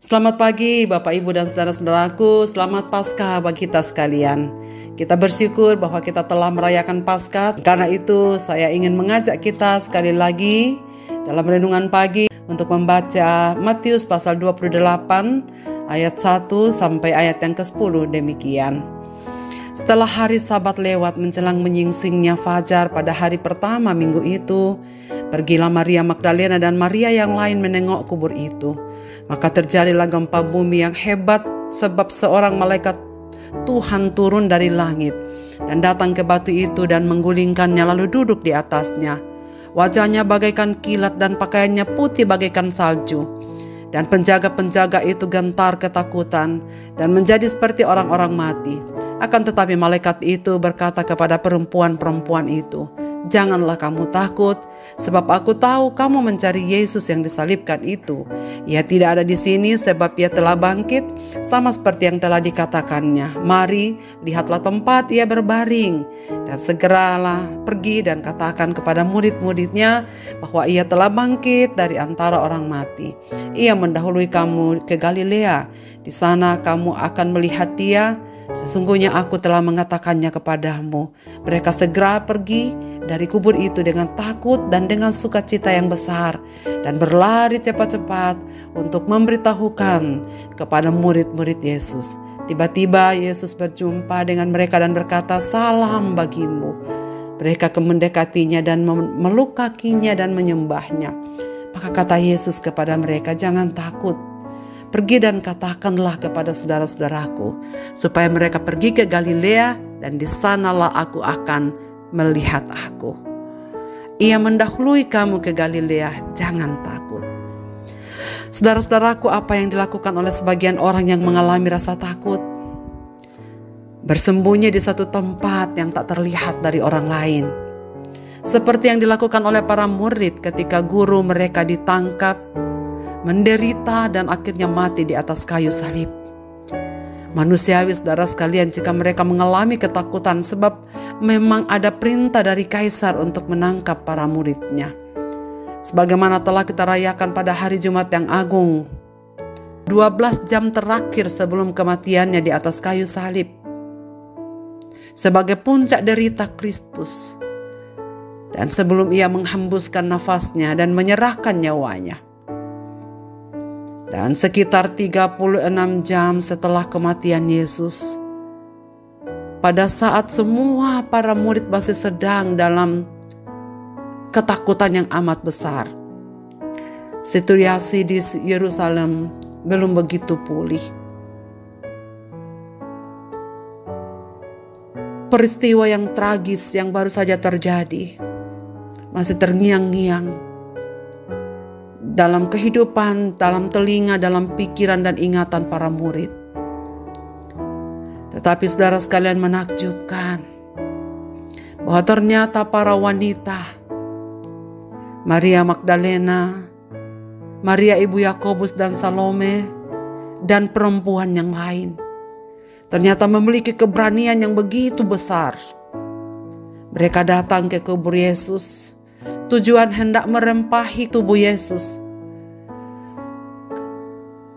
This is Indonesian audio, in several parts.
Selamat pagi Bapak Ibu dan saudara-saudaraku, selamat Paskah bagi kita sekalian. Kita bersyukur bahwa kita telah merayakan Paskah. Karena itu saya ingin mengajak kita sekali lagi dalam renungan pagi untuk membaca Matius pasal 28 ayat 1 sampai ayat yang ke-10 demikian. Setelah hari Sabat lewat menjelang menyingsingnya fajar pada hari pertama minggu itu, pergilah Maria Magdalena dan Maria yang lain menengok kubur itu. Maka terjadilah gempa bumi yang hebat sebab seorang malaikat Tuhan turun dari langit dan datang ke batu itu dan menggulingkannya lalu duduk di atasnya. Wajahnya bagaikan kilat dan pakaiannya putih bagaikan salju. Dan penjaga-penjaga itu gentar ketakutan dan menjadi seperti orang-orang mati. Akan tetapi malaikat itu berkata kepada perempuan-perempuan itu, "Janganlah kamu takut, sebab aku tahu kamu mencari Yesus yang disalibkan itu. Ia tidak ada di sini sebab ia telah bangkit, sama seperti yang telah dikatakannya. Mari, lihatlah tempat ia berbaring, dan segeralah pergi dan katakan kepada murid-muridnya bahwa ia telah bangkit dari antara orang mati. Ia mendahului kamu ke Galilea, di sana kamu akan melihat dia. Sesungguhnya aku telah mengatakannya kepadamu." Mereka segera pergi dari kubur itu dengan takut dan dengan sukacita yang besar dan berlari cepat-cepat untuk memberitahukan kepada murid-murid Yesus. Tiba-tiba Yesus berjumpa dengan mereka dan berkata, "Salam bagimu." Mereka mendekatinya dan memeluk kakinya dan menyembahnya. Maka kata Yesus kepada mereka, "Jangan takut. Pergi dan katakanlah kepada saudara-saudaraku supaya mereka pergi ke Galilea dan di sanalah aku akan melihat aku. Ia mendahului kamu ke Galilea, jangan takut." Saudara-saudaraku, apa yang dilakukan oleh sebagian orang yang mengalami rasa takut? Bersembunyi di satu tempat yang tak terlihat dari orang lain. Seperti yang dilakukan oleh para murid ketika guru mereka ditangkap, menderita dan akhirnya mati di atas kayu salib. Manusiawi saudara sekalian jika mereka mengalami ketakutan sebab memang ada perintah dari kaisar untuk menangkap para muridnya. Sebagaimana telah kita rayakan pada hari Jumat yang agung, 12 jam terakhir sebelum kematiannya di atas kayu salib, sebagai puncak derita Kristus, dan sebelum ia menghembuskan nafasnya dan menyerahkan nyawanya. Dan sekitar 36 jam setelah kematian Yesus, pada saat semua para murid masih sedang dalam ketakutan yang amat besar, situasi di Yerusalem belum begitu pulih. Peristiwa yang tragis yang baru saja terjadi masih terngiang-ngiang dalam kehidupan, dalam telinga, dalam pikiran dan ingatan para murid. Tetapi saudara sekalian, menakjubkan bahwa ternyata para wanita, Maria Magdalena, Maria ibu Yakobus dan Salome, dan perempuan yang lain, ternyata memiliki keberanian yang begitu besar. Mereka datang ke kubur Yesus, tujuan hendak merempahi tubuh Yesus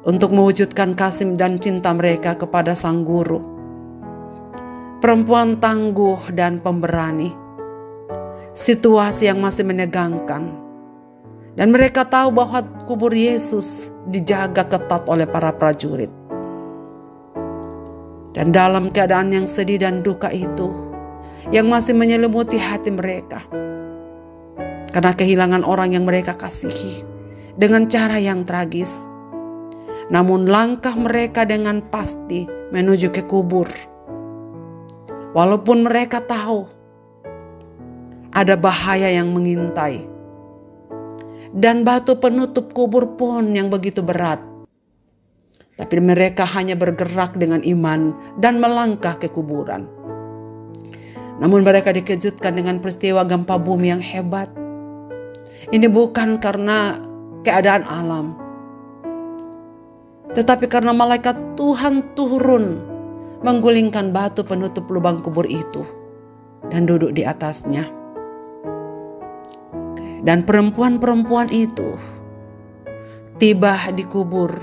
untuk mewujudkan kasih dan cinta mereka kepada sang guru. Perempuan tangguh dan pemberani. Situasi yang masih menegangkan. Dan mereka tahu bahwa kubur Yesus dijaga ketat oleh para prajurit. Dan dalam keadaan yang sedih dan duka itu, yang masih menyelimuti hati mereka, karena kehilangan orang yang mereka kasihi dengan cara yang tragis. Namun langkah mereka dengan pasti menuju ke kubur. Walaupun mereka tahu ada bahaya yang mengintai. Dan batu penutup kubur pun yang begitu berat. Tapi mereka hanya bergerak dengan iman dan melangkah ke kuburan. Namun mereka dikejutkan dengan peristiwa gempa bumi yang hebat. Ini bukan karena keadaan alam, tetapi karena malaikat Tuhan turun menggulingkan batu penutup lubang kubur itu dan duduk di atasnya. Dan perempuan-perempuan itu tiba di kubur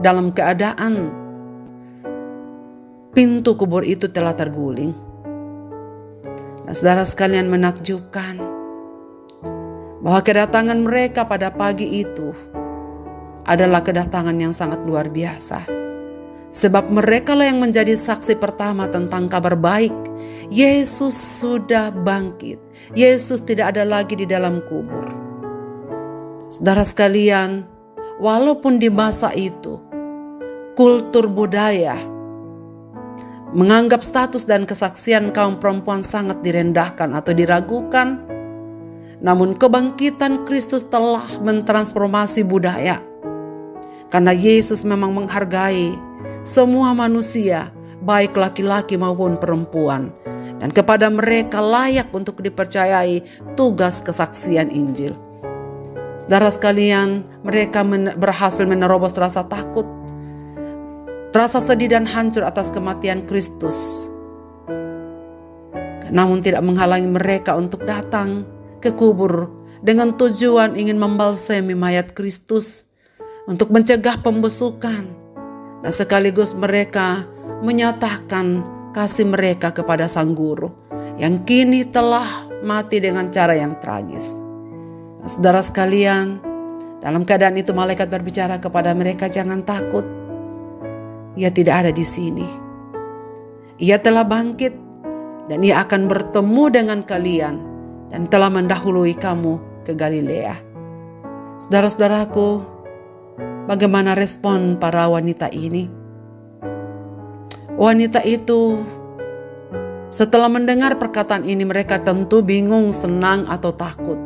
dalam keadaan pintu kubur itu telah terguling. Dan saudara sekalian, menakjubkan bahwa kedatangan mereka pada pagi itu adalah kedatangan yang sangat luar biasa. Sebab mereka lah yang menjadi saksi pertama tentang kabar baik. Yesus sudah bangkit. Yesus tidak ada lagi di dalam kubur. Saudara sekalian, walaupun di masa itu kultur budaya menganggap status dan kesaksian kaum perempuan sangat direndahkan atau diragukan, namun kebangkitan Kristus telah mentransformasi budaya. Karena Yesus memang menghargai semua manusia, baik laki-laki maupun perempuan, dan kepada mereka layak untuk dipercayai tugas kesaksian Injil. Saudara sekalian, mereka berhasil menerobos rasa takut, rasa sedih dan hancur atas kematian Kristus. Namun tidak menghalangi mereka untuk datang ke kubur dengan tujuan ingin membalsemi mayat Kristus untuk mencegah pembusukan, dan sekaligus mereka menyatakan kasih mereka kepada Sang Guru yang kini telah mati dengan cara yang tragis. Nah, saudara sekalian, dalam keadaan itu malaikat berbicara kepada mereka, jangan takut. Ia tidak ada di sini. Ia telah bangkit dan ia akan bertemu dengan kalian dan telah mendahului kamu ke Galilea. Saudara-saudaraku, bagaimana respon para wanita ini? Wanita itu setelah mendengar perkataan ini, mereka tentu bingung, senang atau takut.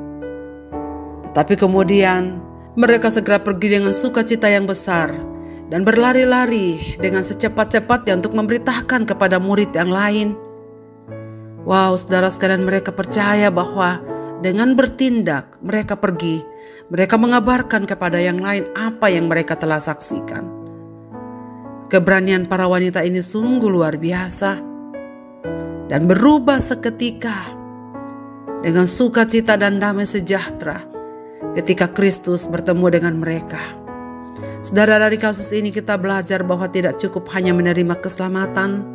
Tetapi kemudian mereka segera pergi dengan sukacita yang besar dan berlari-lari dengan secepat-cepatnya untuk memberitakan kepada murid yang lain. Wow, saudara sekalian, mereka percaya bahwa dengan bertindak mereka pergi, mereka mengabarkan kepada yang lain apa yang mereka telah saksikan. Keberanian para wanita ini sungguh luar biasa dan berubah seketika dengan sukacita dan damai sejahtera ketika Kristus bertemu dengan mereka. Saudara, dari kasus ini kita belajar bahwa tidak cukup hanya menerima keselamatan,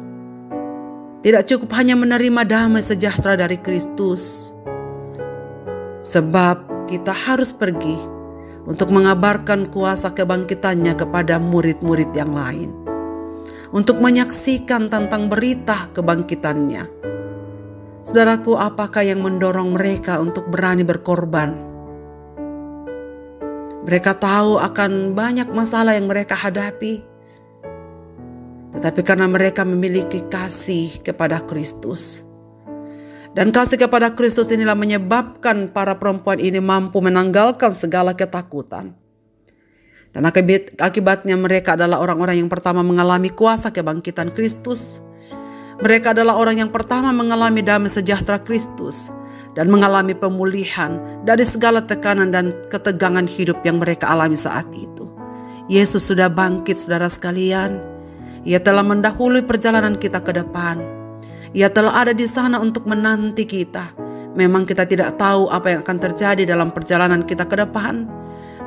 tidak cukup hanya menerima damai sejahtera dari Kristus, sebab kita harus pergi untuk mengabarkan kuasa kebangkitannya kepada murid-murid yang lain, untuk menyaksikan tentang berita kebangkitannya. Saudaraku, apakah yang mendorong mereka untuk berani berkorban? Mereka tahu akan banyak masalah yang mereka hadapi, tetapi karena mereka memiliki kasih kepada Kristus, dan kasih kepada Kristus inilah menyebabkan para perempuan ini mampu menanggalkan segala ketakutan. Dan akibatnya mereka adalah orang-orang yang pertama mengalami kuasa kebangkitan Kristus. Mereka adalah orang yang pertama mengalami damai sejahtera Kristus dan mengalami pemulihan dari segala tekanan dan ketegangan hidup yang mereka alami saat itu. Yesus sudah bangkit, saudara sekalian. Ia telah mendahului perjalanan kita ke depan. Ia telah ada di sana untuk menanti kita. Memang kita tidak tahu apa yang akan terjadi dalam perjalanan kita ke depan,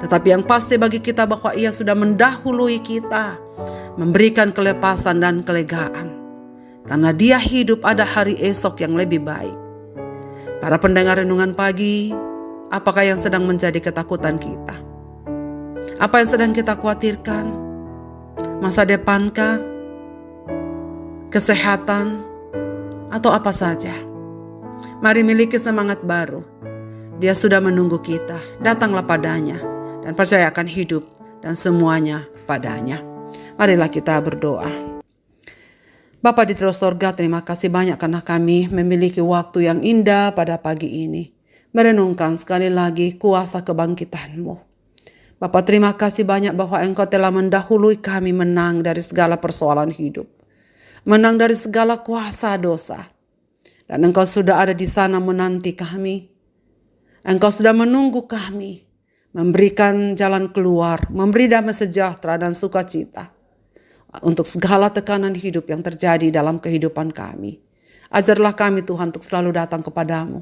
tetapi yang pasti bagi kita bahwa Ia sudah mendahului kita, memberikan kelepasan dan kelegaan. Karena Dia hidup, ada hari esok yang lebih baik. Para pendengar renungan pagi, apakah yang sedang menjadi ketakutan kita? Apa yang sedang kita khawatirkan? Masa depankah? Kesehatan? Atau apa saja? Mari miliki semangat baru. Dia sudah menunggu kita. Datanglah padanya dan percayakan hidup dan semuanya padanya. Marilah kita berdoa. Bapa di terus surga, terima kasih banyak karena kami memiliki waktu yang indah pada pagi ini, merenungkan sekali lagi kuasa kebangkitan-Mu. Bapa, terima kasih banyak bahwa Engkau telah mendahului kami menang dari segala persoalan hidup, menang dari segala kuasa dosa. Dan Engkau sudah ada di sana menanti kami. Engkau sudah menunggu kami, memberikan jalan keluar, memberi damai sejahtera dan sukacita untuk segala tekanan hidup yang terjadi dalam kehidupan kami. Ajarlah kami Tuhan untuk selalu datang kepadamu,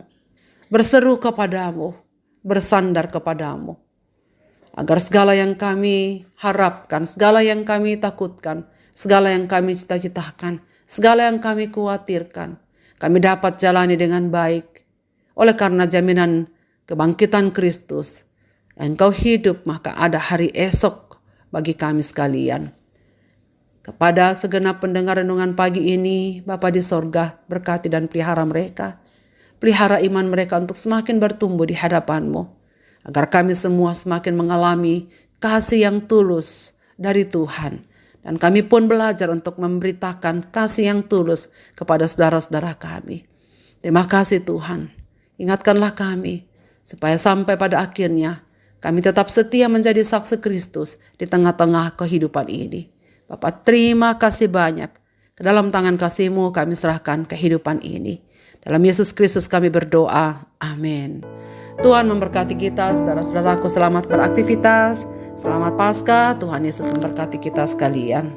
berseru kepadamu, bersandar kepadamu. Agar segala yang kami harapkan, segala yang kami takutkan, segala yang kami cita-citakan, segala yang kami khawatirkan, kami dapat jalani dengan baik. Oleh karena jaminan kebangkitan Kristus, Engkau hidup, maka ada hari esok bagi kami sekalian. Kepada segenap pendengar renungan pagi ini, Bapa di sorga, berkati dan pelihara mereka. Pelihara iman mereka untuk semakin bertumbuh di hadapan-Mu, agar kami semua semakin mengalami kasih yang tulus dari Tuhan. Dan kami pun belajar untuk memberitakan kasih yang tulus kepada saudara-saudara kami. Terima kasih Tuhan. Ingatkanlah kami, supaya sampai pada akhirnya kami tetap setia menjadi saksi Kristus di tengah-tengah kehidupan ini. Bapak, terima kasih banyak. Ke dalam tangan kasih-Mu kami serahkan kehidupan ini. Dalam Yesus Kristus kami berdoa. Amin. Tuhan memberkati kita, saudara-saudaraku, selamat beraktivitas. Selamat Paskah, Tuhan Yesus memberkati kita sekalian.